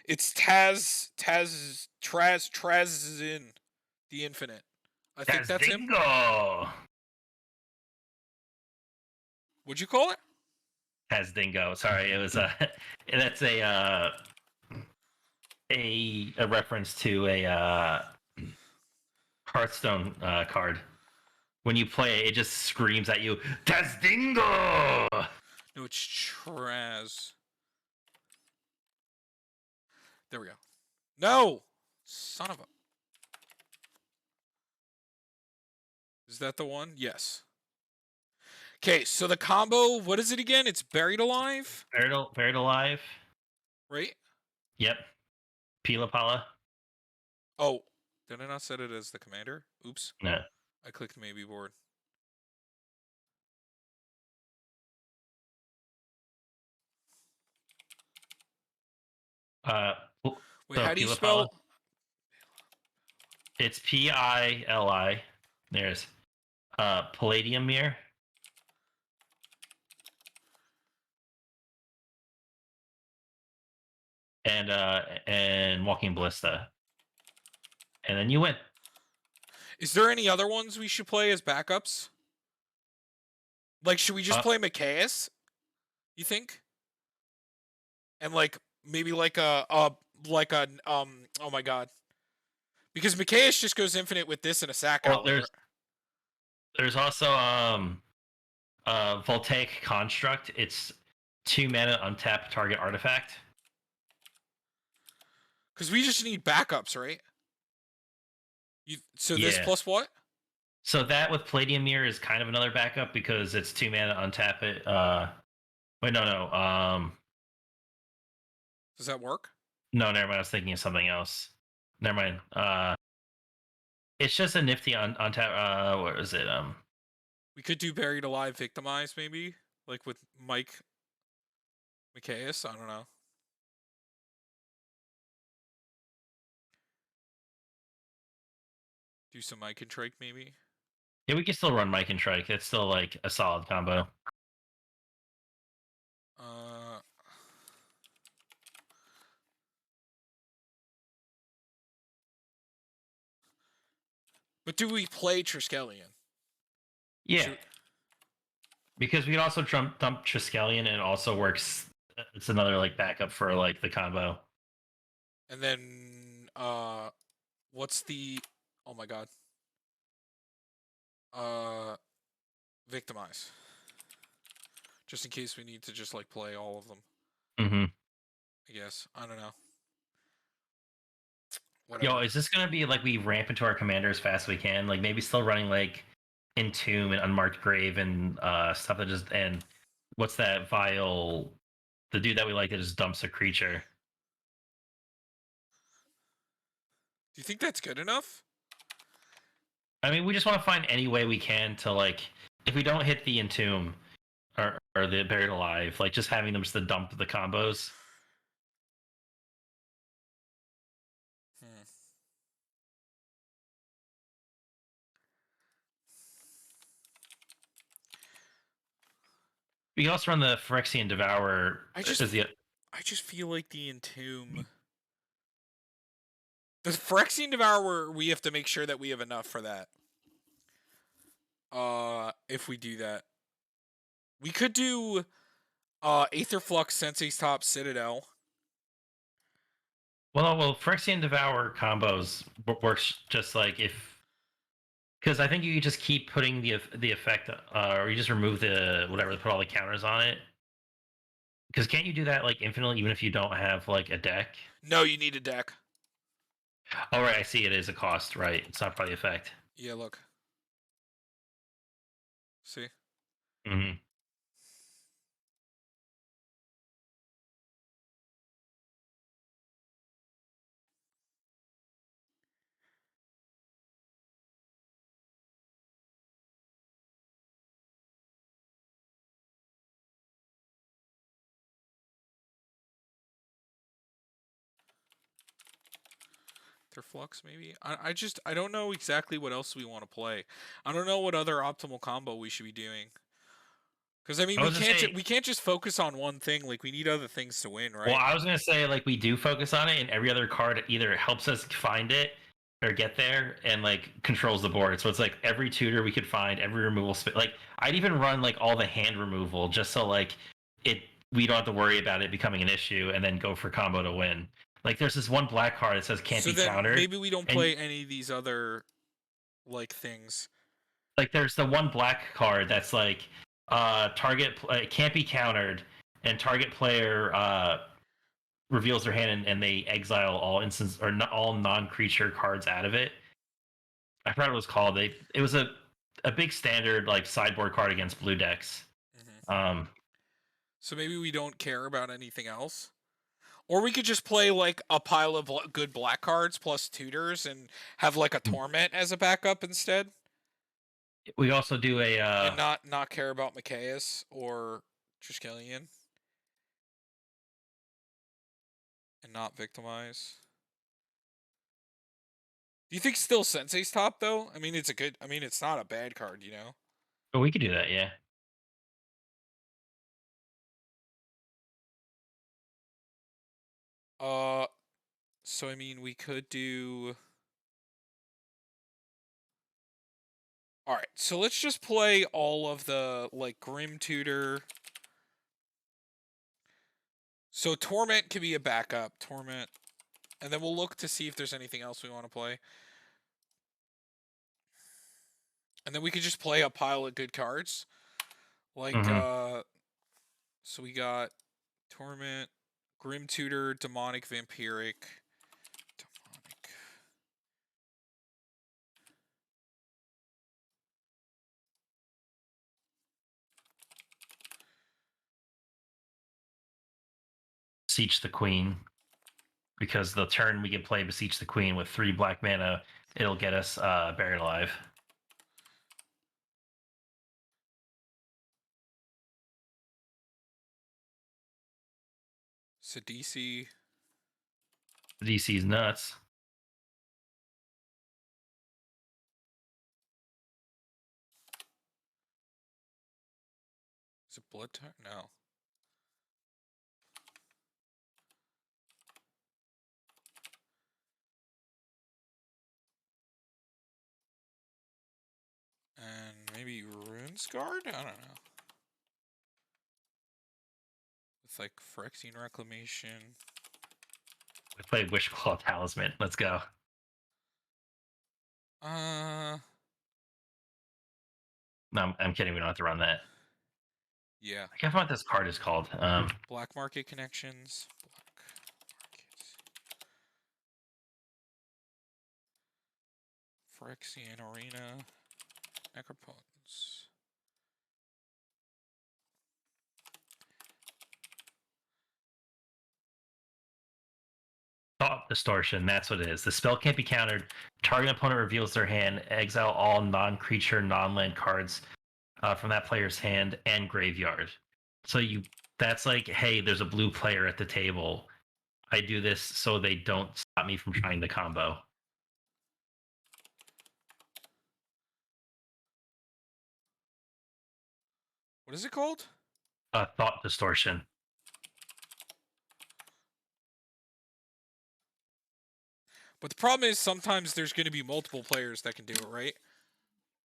It's Trazyn the Infinite. I think that's him. Tazdingo! What'd you call it? Tazdingo. Sorry, it was that's a reference to a Hearthstone card. When you play it just screams at you, Tazdingo! No, it's Traz. There we go. No! Son of a... Is that the one? Yes. Okay, so the combo, what is it again? It's Buried Alive? Buried Alive. Right? Yep. Pila Pala. Oh, did I not set it as the commander? Oops. No. I clicked maybe board. Wait, so how do you Pila spell... Pala. It's Pili. There's Palladium Mirror. And Walking Ballista. And then you win. Is there any other ones we should play as backups? Like, should we just play Mikaeus? You think? And like maybe like oh my god. Because Mikaeus just goes infinite with this and a sack outlet. There's also Voltaic Construct. It's 2 mana untap target artifact. Because we just need backups, right? This plus what? So that with Palladium Mirror is kind of another backup because it's 2 mana untap it. Wait, no. Does that work? No, never mind. I was thinking of something else. Never mind. It's just a nifty untap. What is it? We could do Buried Alive, Victimized, maybe, like with Mike Mikaeus. I don't know. Do some Mike and Trike, maybe. Yeah, we can still run Mike and Trike. That's still like a solid combo. But do we play Triskelion? Yeah. Because we can also dump Triskelion and it also works. It's another like backup for like the combo. And then what's the... Oh my god. Victimize. Just in case we need to just like play all of them. Mm-hmm. I guess. I don't know. Whatever. Yo, is this gonna be like we ramp into our commander as fast as we can? Like maybe still running like Entomb and Unmarked Grave and stuff that just... And what's that vile... The dude that we like that just dumps a creature. Do you think that's good enough? I mean, we just want to find any way we can to like... If we don't hit the Entomb or the Buried Alive, like just having them just to dump the combos. We also run the Phyrexian Devourer. I just feel like the Entomb... The Phyrexian Devourer, we have to make sure that we have enough for that. If we do that. We could do Aetherflux, Sensei's Top, Citadel. Well, Phyrexian Devourer combos works just like if... Because I think you just keep putting the effect, or you just remove the whatever, put all the counters on it. Because can't you do that like infinitely, even if you don't have like a deck? No, you need a deck. Oh right, I see. It is a cost, right? It's not part of the effect. Yeah, look. See. Mm-hmm. Flux maybe. I don't know exactly what else we want to play. I don't know what other optimal combo we should be doing. Because I mean, I was gonna say, we can't just focus on one thing. Like we need other things to win, well, right? I was gonna say like we do focus on it, and every other card either helps us find it or get there, and like controls the board. So it's like every tutor we could find, every removal like I'd even run like all the hand removal just so like it we don't have to worry about it becoming an issue, and then go for combo to win. Like there's this one black card that says can't So be then countered, maybe we don't and play any of these other like things. like there's the one black card that's like can't be countered, and target player reveals their hand, and they exile all instance or all non-creature cards out of it. I forgot what it was called. It was a big standard like sideboard card against blue decks. Hmm. Um, So maybe we don't care about anything else. Or we could just play like a pile of good black cards plus tutors and have like a torment as a backup instead, we also do a and not care about Micaias or Triskelion and not victimize. Do you think still Sensei's top though? I mean, it's a good. I mean, it's not a bad card, you know. but we could do that, yeah. Uh, so I mean, we could do. All right, so let's just play all of the like Grim Tutor. So Torment can be a backup. Torment. And then we'll look to see if there's anything else we want to play. And then we could just play a pile of good cards. Like, Mm-hmm. so we got Torment, Grim Tutor, Demonic Vampiric. Demonic. Beseech the Queen, because the turn we can play Beseech the Queen with 3 black mana, it'll get us Buried Alive. Sidisi. The DC's nuts. Is it Blood Tyrant? No. And maybe Runesguard? I don't know. With like Phyrexian Reclamation. We play Wishclaw Talisman. Let's go. No, I'm kidding. We don't have to run that. Yeah. I can't find what this card is called. Black Market Connections. Black Market. Phyrexian Arena. Necropotence. Thought Distortion. That's what it is. The spell can't be countered. Target opponent reveals their hand. Exile all non-creature, non-land cards from that player's hand and graveyard. So that's like, hey, there's a blue player at the table. I do this so they don't stop me from trying the combo. What is it called? Thought Distortion. But the problem is sometimes there's going to be multiple players that can do it, right?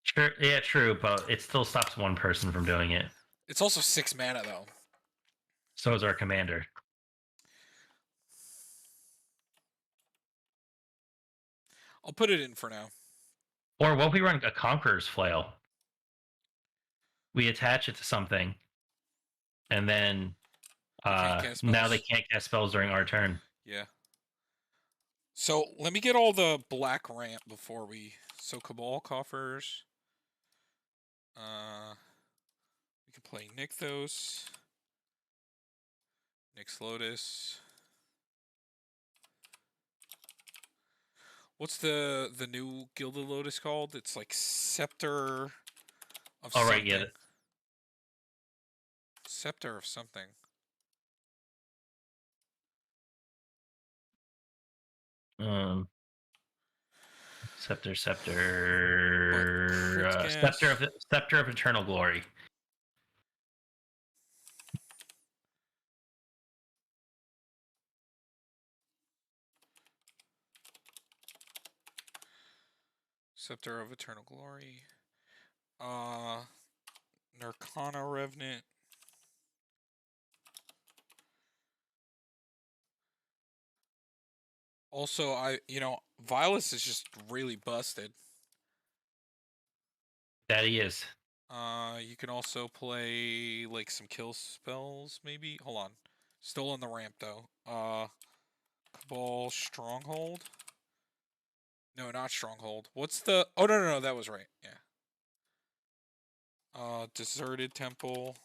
Sure, yeah, true, but it still stops one person from doing it. It's also 6 mana though. So is our commander. I'll put it in for now. Or what if we run a Conqueror's Flail? We attach it to something, and then now they can't cast spells during our turn. Yeah. So let me get all the black ramp before we. So Cabal Coffers. We could play Nykthos. Nyx Lotus. What's the new Gilded Lotus called? It's like Scepter of Oh, something. right, yeah. Scepter of something. Scepter, But Scepter of Eternal Glory. Scepter of Eternal Glory. Nirkana Revenant. Also, Violus is just really busted. That he is. You can also play like some kill spells, maybe. Hold on, still on the ramp though. Cabal Stronghold. No, not Stronghold. What's the? Oh no, that was right. Yeah. Deserted Temple.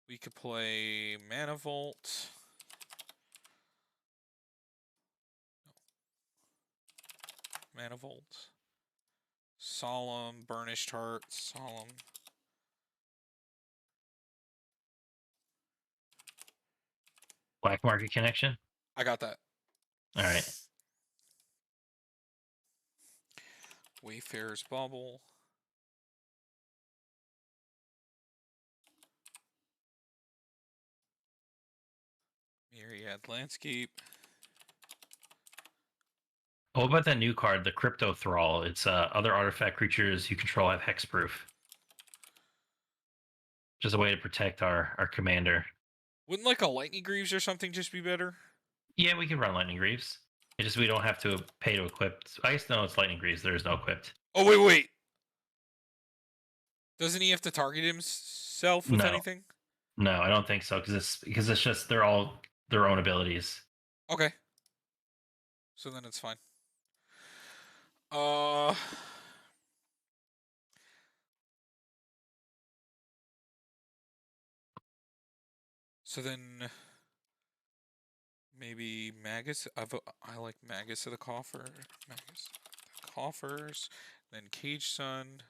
We could play Mana Vault. Mana Vault. Solemn, Burnished Heart, Solemn. Black Market Connection. I got that. All right. Wayfarer's Bubble. Myriad Landscape. What about that new card, the Crypto Thrall? It's other artifact creatures you control have hexproof. Just a way to protect our commander. Wouldn't like a Lightning Greaves or something just be better? Yeah, we can run Lightning Greaves. It's just we don't have to pay to equip. I guess no, it's Lightning Greaves. There is no equipped. Oh wait. Doesn't he have to target himself with anything? No, I don't think so because it's just they're all their own abilities. Okay. So then it's fine. So then maybe Magus. I like Magus of the Coffer. Magus of the Coffers. Then Cage Sun.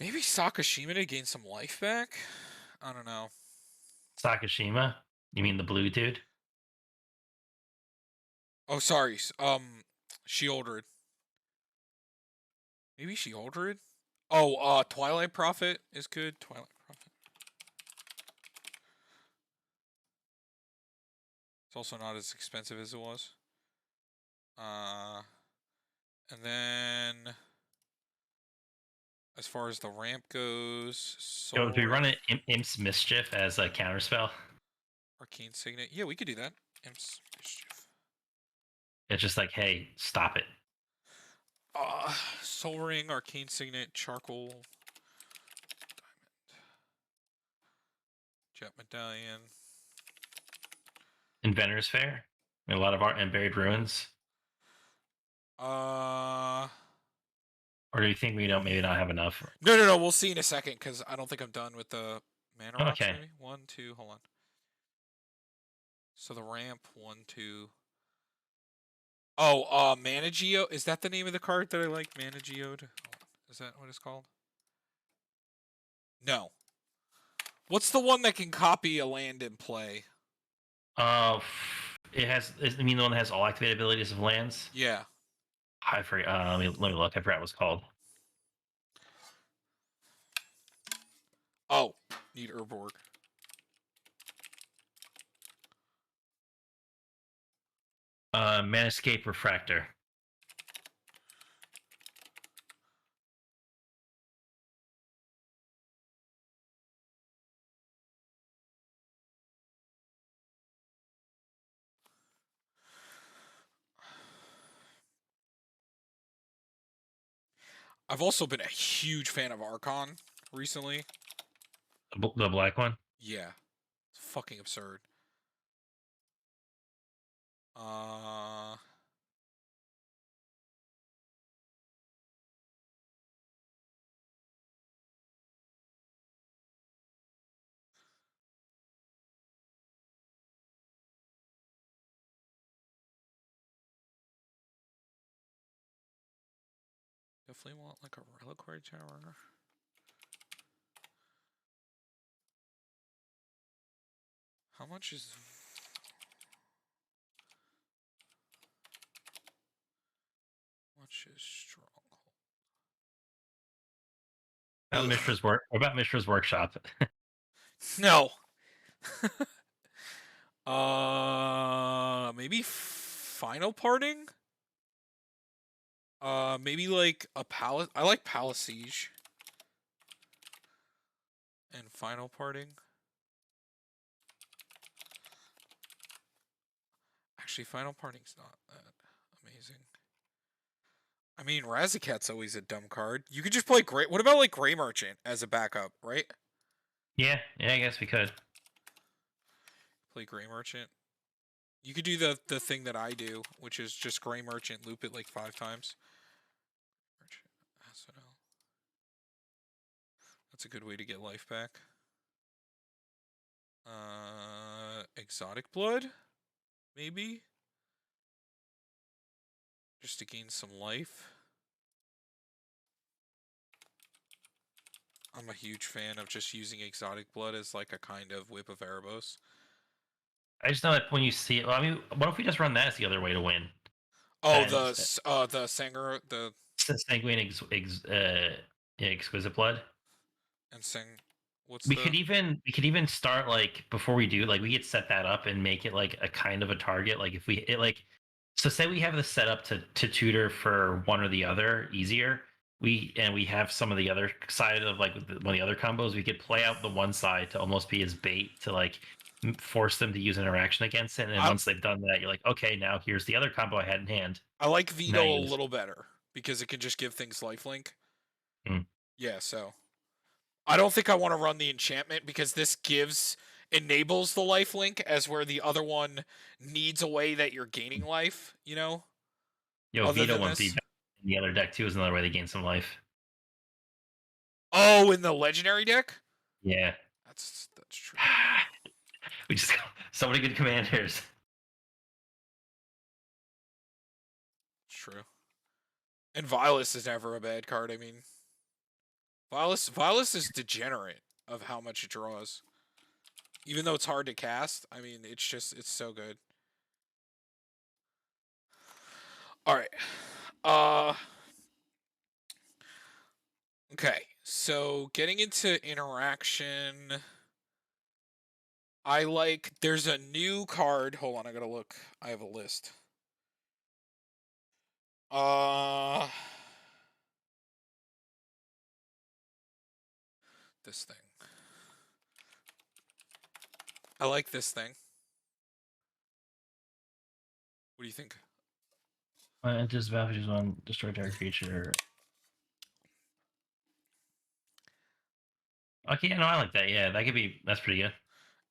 Maybe Sakashima to gain some life back? I don't know. Sakashima? You mean the blue dude? Oh, sorry. Sheoldred. Maybe Sheoldred? Oh, Twilight Prophet is good. Twilight Prophet. It's also not as expensive as it was. And then as far as the ramp goes, Do we run it Imp's Mischief as a counterspell? Arcane Signet. Yeah, we could do that. Imp's Mischief. It's just like, hey, stop it. Soul Ring, Arcane Signet, Charcoal, Diamond, Jet Medallion. Inventor's Fair? A lot of art and Buried Ruins? Or do you think we don't maybe not have enough? No. We'll see in a second because I don't think I'm done with the mana rocks. Okay. Maybe 1, 2. Hold on. So the ramp 1, 2. Oh, Mana Geode. Is that the name of the card that I like? Mana Geode. Is that what it's called? No. What's the one that can copy a land and play? It has. I mean, the one that has all activated abilities of lands. Yeah. I forget. Let me look. I forgot what it's called. Oh, need Urborg. Manescape Refractor. I've also been a huge fan of Archon recently. The black one? Yeah. It's fucking absurd. Definitely want like a reliquary tower. How much is Ashes Stronghold. About Mishra's work. What about Mishra's workshop? No. Maybe final parting. Maybe like a palace. I like Palace Siege. And final parting. Actually, final parting's not that amazing. I mean, Razakat's always a dumb card. You could just play Great. What about like Grey Merchant as a backup, right? Yeah, I guess we could. Play Grey Merchant. You could do the thing that I do, which is just Grey Merchant, loop it like 5 times. Merchant, SNL. That's a good way to get life back. Exotic Blood, maybe, just to gain some life. I'm a huge fan of just using Exotic Blood as like a kind of Whip of Erebos. I just know that when you see it, well, I mean, what if we just run that as the other way to win? Oh, That the Sanger, the sanguine exquisite blood. and Sang. What's We the? could even start like before we do like we could set that up and make it like a kind of a target. Like if we it like so say we have the setup to tutor for one or the other easier. We have some of the other side of like one of the other combos. We could play out the one side to almost be as bait to like force them to use interaction against it. And then I once they've done that, you're like, okay, now here's the other combo I had in hand. I like Now Veto a use. little better because it can just give things lifelink. Mm. Yeah, so I don't think I want to run the enchantment because this enables the lifelink as where the other one needs a way that you're gaining life, you know? Yo, Other Vito than wouldn't be this. bad in the other deck too. Is another way to gain some life. Oh, in the legendary deck? Yeah. That's true. We just got so many good commanders. True. And Vilas is never a bad card. I mean, Vilas is degenerate of how much it draws. Even though it's hard to cast, I mean, it's so good. All right. Okay. So getting into interaction, there's a new card. Hold on, I gotta look. I have a list. This thing. I like this thing. What do you think? Disadvantages on destroy target creature. Okay, no, I like that. Yeah, that's pretty good.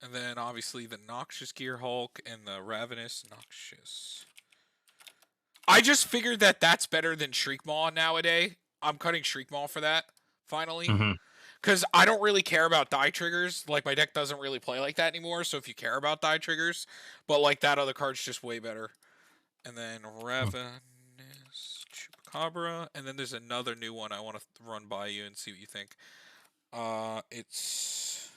And then obviously the Noxious Gear Hulk and the Ravenous Noxious. I just figured that that's better than Shriekmaw nowadays. I'm cutting Shriekmaw for that, finally. Mm-hmm. Because I don't really care about die triggers. Like, my deck doesn't really play like that anymore, so if you care about die triggers. But, like, that other card's just way better. And then Ravenous Chupacabra. And then there's another new one I want to run by you and see what you think. It's...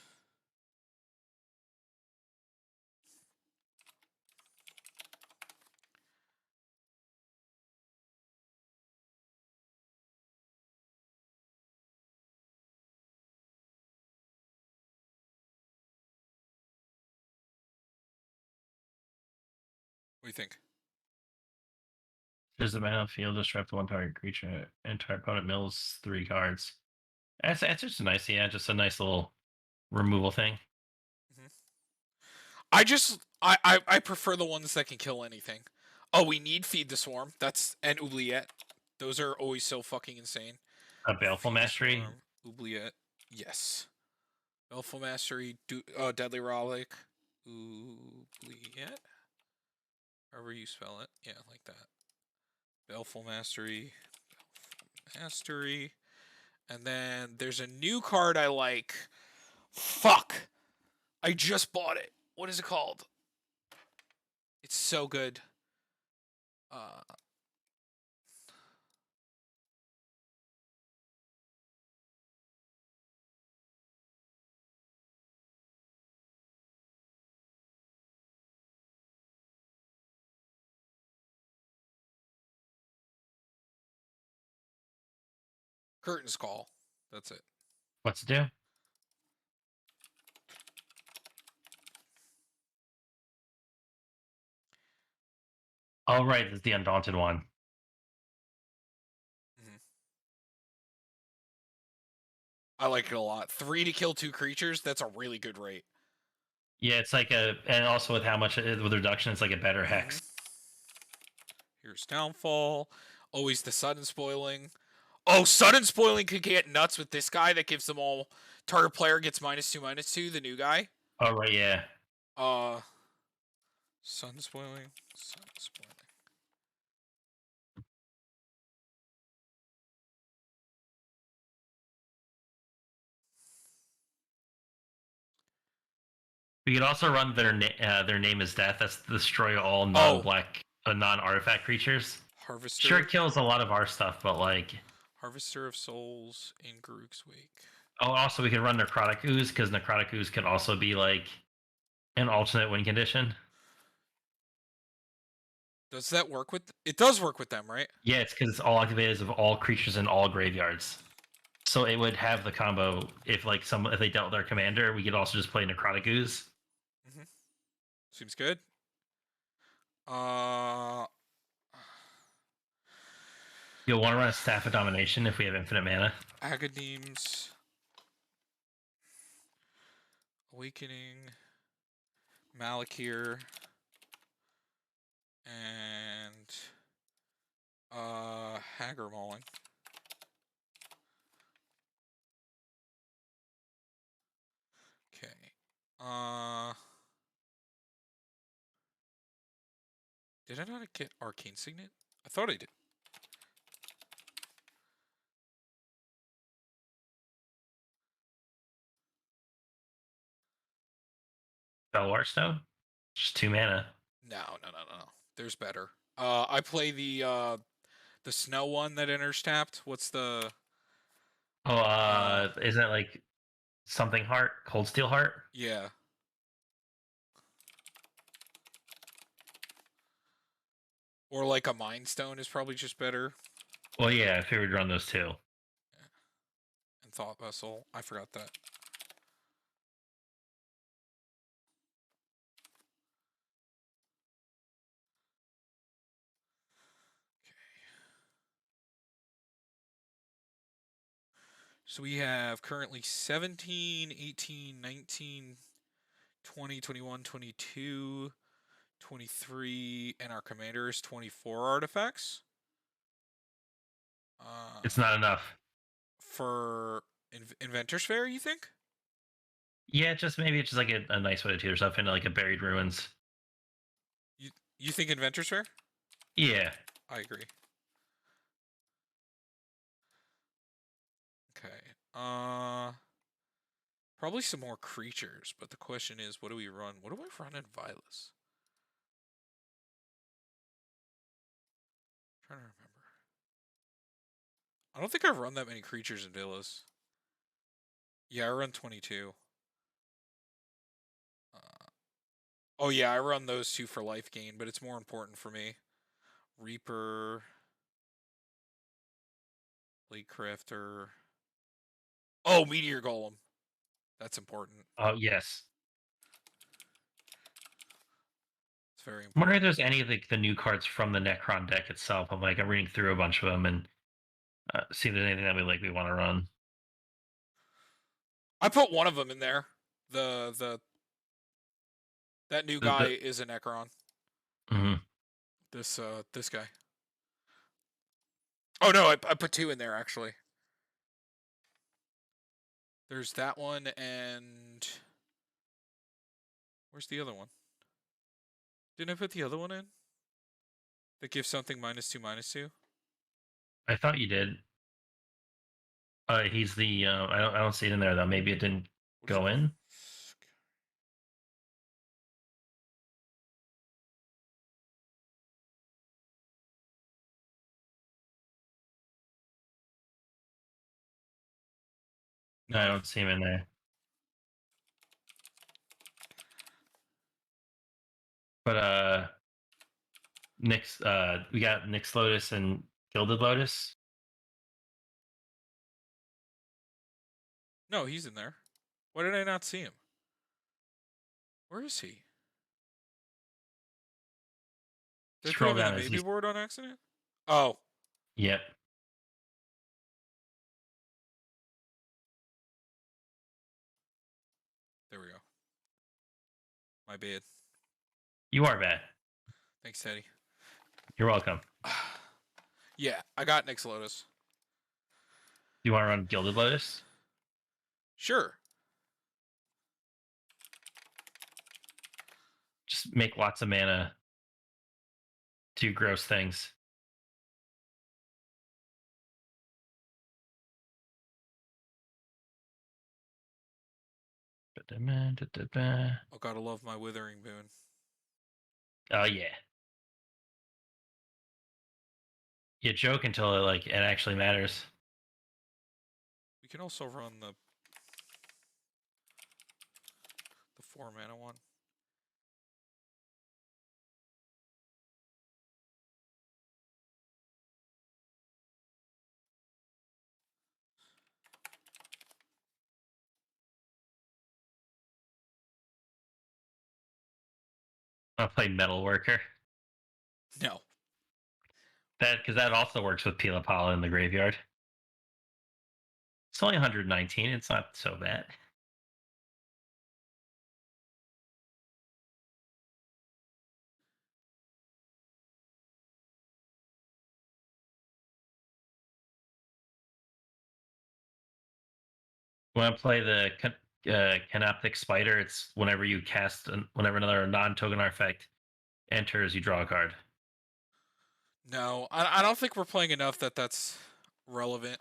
What do you think? There's the battlefield, disrupt one target creature, entire opponent mills 3 cards. That's just nice, yeah, just a nice little removal thing. Mm-hmm. I prefer the ones that can kill anything. Oh, we need Feed the Swarm. And Oubliette. Those are always so fucking insane. A Baleful Feed the Mastery. Swarm, Oubliette. Yes. Baleful Mastery, Deadly Relic, Oubliette. However you spell it. Yeah, like that. Baleful Mastery. Baleful Mastery. And then there's a new card I like. Fuck! I just bought it. What is it called? It's so good. Uh, Curtain's Call. That's it. What's it do? Oh, right, it's the Undaunted one. Mhm. I like it a lot. 3 to kill 2 creatures. That's a really good rate. Yeah, it's like and also with how much with reduction, it's like a better Mhm. hex. Here's Downfall. Always the sudden spoiling. Oh, sudden spoiling could get nuts with this guy that gives them all. Target player gets -2/-2. The new guy. Oh right, yeah. Sudden spoiling. Sudden spoiling. We could also run their name is death. That's destroy all non-black, non-artifact creatures. Harvester. Sure, it kills a lot of our stuff, but like. Harvester of Souls in Garruk's Wake. Oh, also we could run Necrotic Ooze because Necrotic Ooze could also be like an alternate win condition. Does that work with? It does work with them, right? Yeah, it's because it's all activators of all creatures in all graveyards. So it would have the combo if like if they dealt their commander, we could also just play Necrotic Ooze. Mm-hmm. Seems good. Uh, You'll want to run a Staff of Domination if we have infinite mana. Agadeem's Awakening, Malakir, and Hagar Mauling. Okay. Did I not get Arcane Signet? I thought I did. Belwar Stone? Just 2 mana. No. There's better. I play the snow one that enters tapped. What's the? Oh, isn't it like something heart? Cold Steel Heart? Yeah. Or like a Mind Stone is probably just better. Well, yeah, I figured we'd run those too. Yeah. And Thought Vessel. I forgot that. So we have currently 17, 18, 19, 20, 21, 22, 23, and our commander is 24 artifacts. It's not enough. For Inventor's Fair, you think? Yeah, just maybe it's just like a nice way to tear stuff into like a buried ruins. You think Inventor's Fair? Yeah. I agree. Okay. Probably some more creatures, but the question is, what do we run? What do I run in Vilas? Trying to remember. I don't think I've run that many creatures in Villas. Yeah, I run 22. Oh yeah, I run those two for life gain, but it's more important for me. Reaper, Blade Crafter. Oh, Meteor Golem. That's important. Oh, yes. It's very I'm wondering important. if there's any of the new cards from the Necron deck itself. I'm reading through a bunch of them and see if there's anything that we want to run. I put one of them in there. That new guy is a Necron. Mm-hmm. This guy. Oh no, I put two in there actually. There's that one and where's the other one? Didn't I put the other one in? That gives something -2/-2. I thought you did. He's the I don't see it in there though. Maybe it didn't go in. No, I don't see him in there. But Nyx, we got Nyx Lotus and Gilded Lotus. No, he's in there. Why did I not see him? Where is he? Did I put Scroll him in the down as maybe he's. board on accident? Oh, Yep. there we go. My bad. You are bad. Thanks, Teddy. You're welcome. Yeah, I got Nyx Lotus. You want to run Gilded Lotus? Sure. Just make lots of mana. Do gross things. Oh, gotta love my Withering Boon. Oh yeah. You joke until it actually matters. We can also run the 4-mana one. I'll play Metal Worker. No. Because that also works with Pila Pala in the graveyard. It's only 119. It's not so bad. When I play the Canoptic Spider, it's whenever you cast, whenever another non-token artifact enters, you draw a card. No, I don't think we're playing enough that's relevant.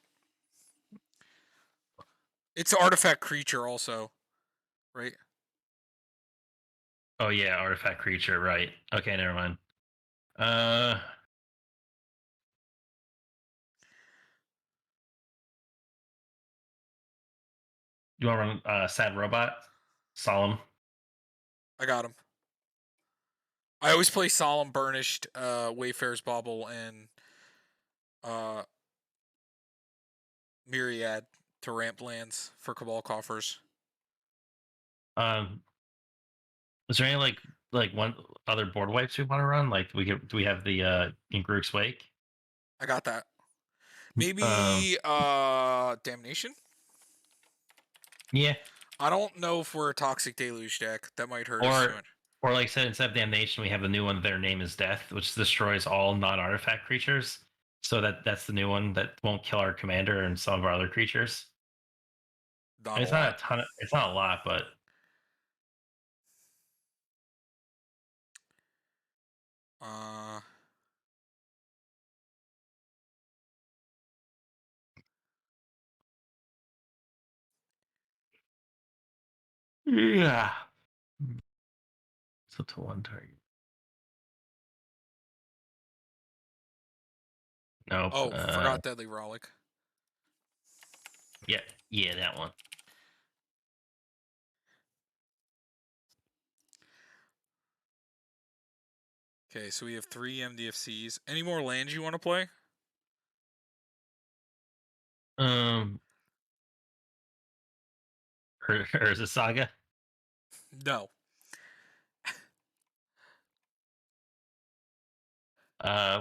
It's artifact creature also, right? Oh yeah, artifact creature, right? Okay, never mind. You want to run Sad Robot, Solemn? I got him. I always play Solemn, Burnished, Wayfarer's Bauble, and Myriad to ramp lands for Cabal Coffers. Is there any like one other board wipes we want to run? Like do we have the Ingruk's Wake? I got that. Um, Maybe Damnation? yeah. I don't know if we're a Toxic Deluge deck. That might hurt us too Or much. or like I said, instead of Damnation, we have the new one. Their Name is Death, which destroys all non-artifact creatures. So that's the new one that won't kill our commander and some of our other creatures. Not And a it's not lot. a ton. It's not a lot, but Uh, yeah. So to one target. Nope. oh, forgot Deadly Rollick. Yeah, yeah, that one. Okay, so we have 3 MDFCs. Any more lands you want to play? Um, or is it Saga? No.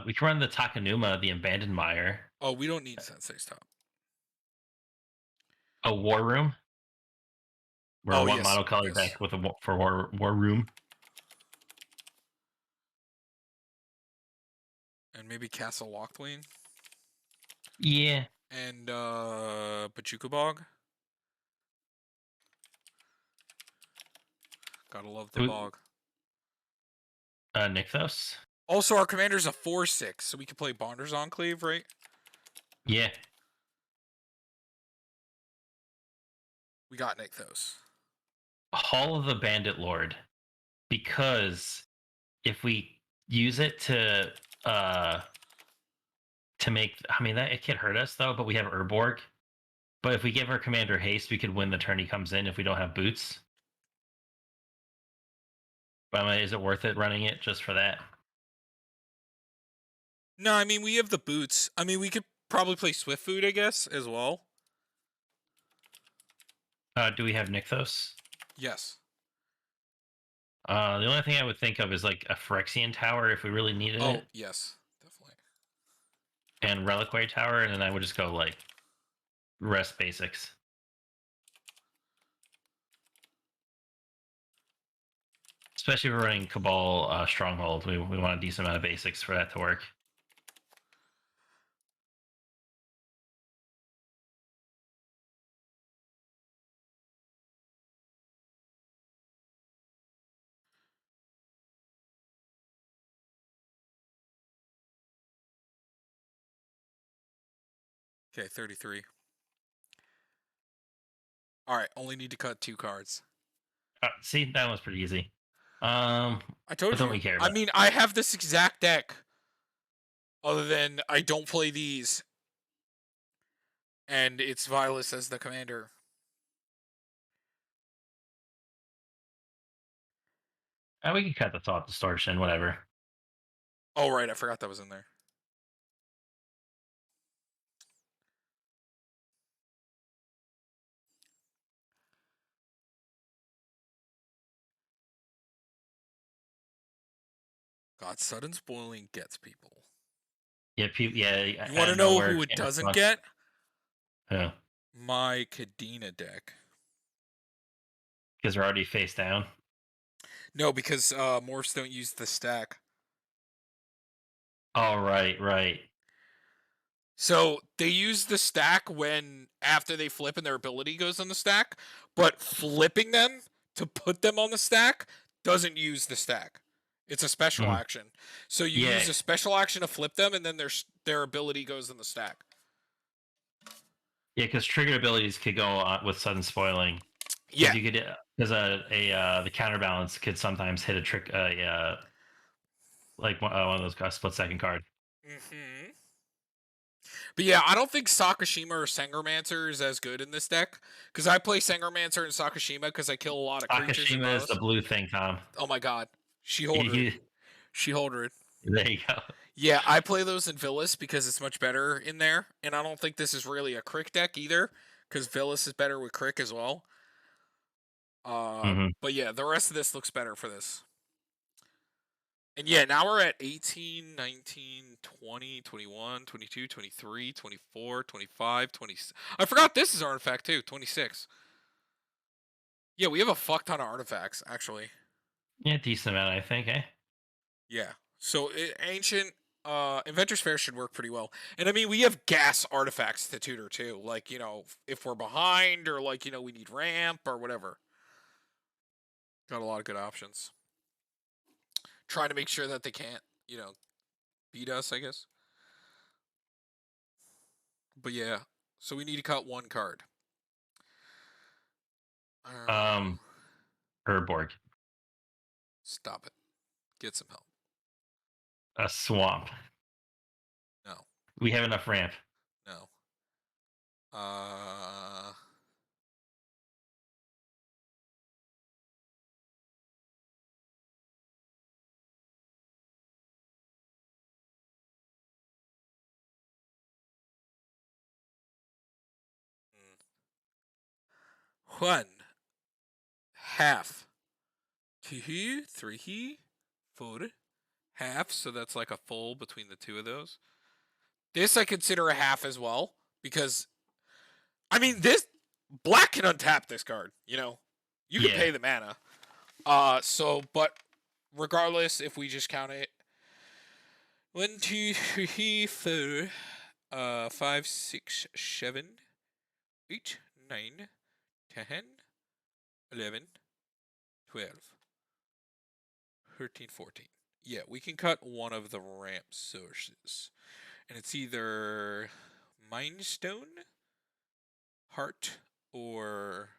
We can run the Takanuma, the Abandoned Mire, Oh, we don't need Sensei Stop. a War Room. We're Oh, one yes. monocolor Yes. deck with for War Room. And maybe Castle Locthwain. Yeah. And Pachuca Bog. Gotta love the bog. Nykthos. Also, our commander's a 4/6, so we can play Bonder's Enclave, right? Yeah. We got Nykthos. Hall of the Bandit Lord, because if we use it to make, I mean that it could hurt us though, but we have Urborg. But if we give our commander haste, we could win the turn he comes in if we don't have boots. But I mean, is it worth it running it just for that? No, I mean, we have the boots. I mean, we could probably play Swift Food, I guess, as well. Do we have Nykthos? Yes. The only thing I would think of is like a Phyrexian tower if we really needed Oh, it, yes, definitely. and Reliquary tower, and then I would just go like rest basics. Especially if we're running Cabal Stronghold, we want a decent amount of basics for that to work. Okay, 33. All right, only need to cut 2 cards. See, that was pretty easy. I told What don't you. we care I about? mean, I have this exact deck. Other than I don't play these. And it's Vilas as the commander. We can cut the thought distortion, whatever. Oh, right, I forgot that was in there. God, sudden spoiling gets people. Yeah, yeah. You want to know who it doesn't get? Yeah. My Kadena deck. Because we're already face down. No, because morphs don't use the stack. Oh, right. So they use the stack when after they flip and their ability goes on the stack, but flipping them to put them on the stack doesn't use the stack. It's a special action. So you use a special action to flip them, and then their ability goes in the stack. Yeah, because triggered abilities could go on with sudden spoiling. Yeah, you could because the counterbalance could sometimes hit a trick like one of those split second card. Mm-hmm. But yeah, I don't think Sakashima or Sangermancer is as good in this deck because I play Sangermancer and Sakashima because I kill a lot of creatures and Akashima is bows. the blue thing, Tom. Oh my god, She-Holder. She-Holder. There you go. Yeah, I play those in Villas because it's much better in there, and I don't think this is really a Crick deck either because Villas is better with Crick as well. But yeah, the rest of this looks better for this. And yeah, now we're at 18, 19, 20, 21, 22, 23, 24, 25, 26. I forgot this is artifact too, 26. Yeah, we have a fuck ton of artifacts, actually. Yeah, decent amount, I think, eh? Yeah. So, Ancient, Inventor's Fair should work pretty well. And I mean, we have gas artifacts to tutor too. Like, if we're behind or like, we need ramp or whatever. Got a lot of good options. Trying to make sure that they can't, beat us, I guess. But yeah, so we need to cut 1 card. Herborg. Stop it. Get some help. A swamp. No. We have enough ramp. No. One. Half. 2, 3, 4. Half, so that's like a full between the two of those. This I consider a half as well, because I mean this black can untap this card, You can pay the mana. But regardless, if we just count it 1, 2, 3, 4, 5, 6, 7, 8, 9, 10, 11, 12, 13, 14. Yeah, we can cut one of the ramp sources. And it's either Mind Stone, Heart, or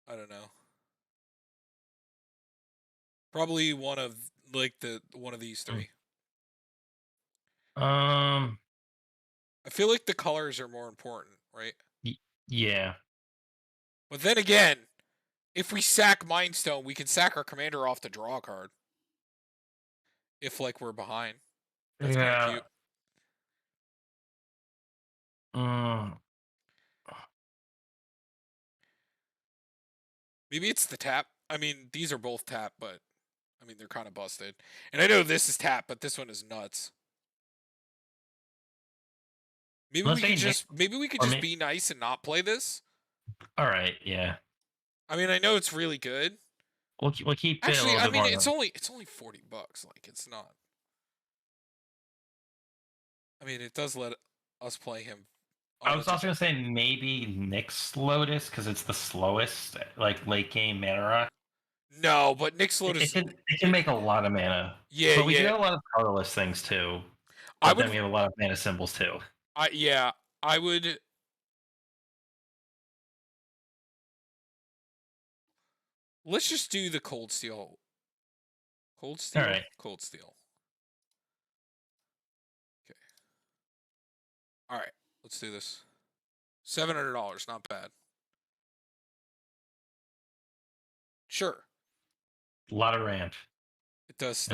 I don't know. Probably one of one of these 3. I feel like the colors are more important, right? Yeah. But then again, if we sack Mind Stone, we can sack our commander off to draw a card. If like we're behind. That's kind of cute. Mm, Maybe it's the tap. I mean, these are both tap, but I mean they're kind of busted. And I know this is tap, but this one is nuts. let's say Nick Maybe we could or just me. be nice and not play this. All right, yeah. I mean, I know it's really good. We'll keep it a Actually, little I bit mean, more. it's only $40. Like, it's not. I mean, it does let us play him I on a. was also gonna say maybe Nick's Lotus because it's the slowest like late game mana rock. No, but Nick's It, Lotus. it can make a lot of mana, Yeah, but we do yeah. have a lot of colorless things too. I But would. then we have a lot of mana symbols too. Yeah. I would. Let's just do the cold steel. Cold All steel. right, Cold steel. Okay. All right. Let's do this. $700. Not bad. Sure. a lot of ramp. It does stuff. And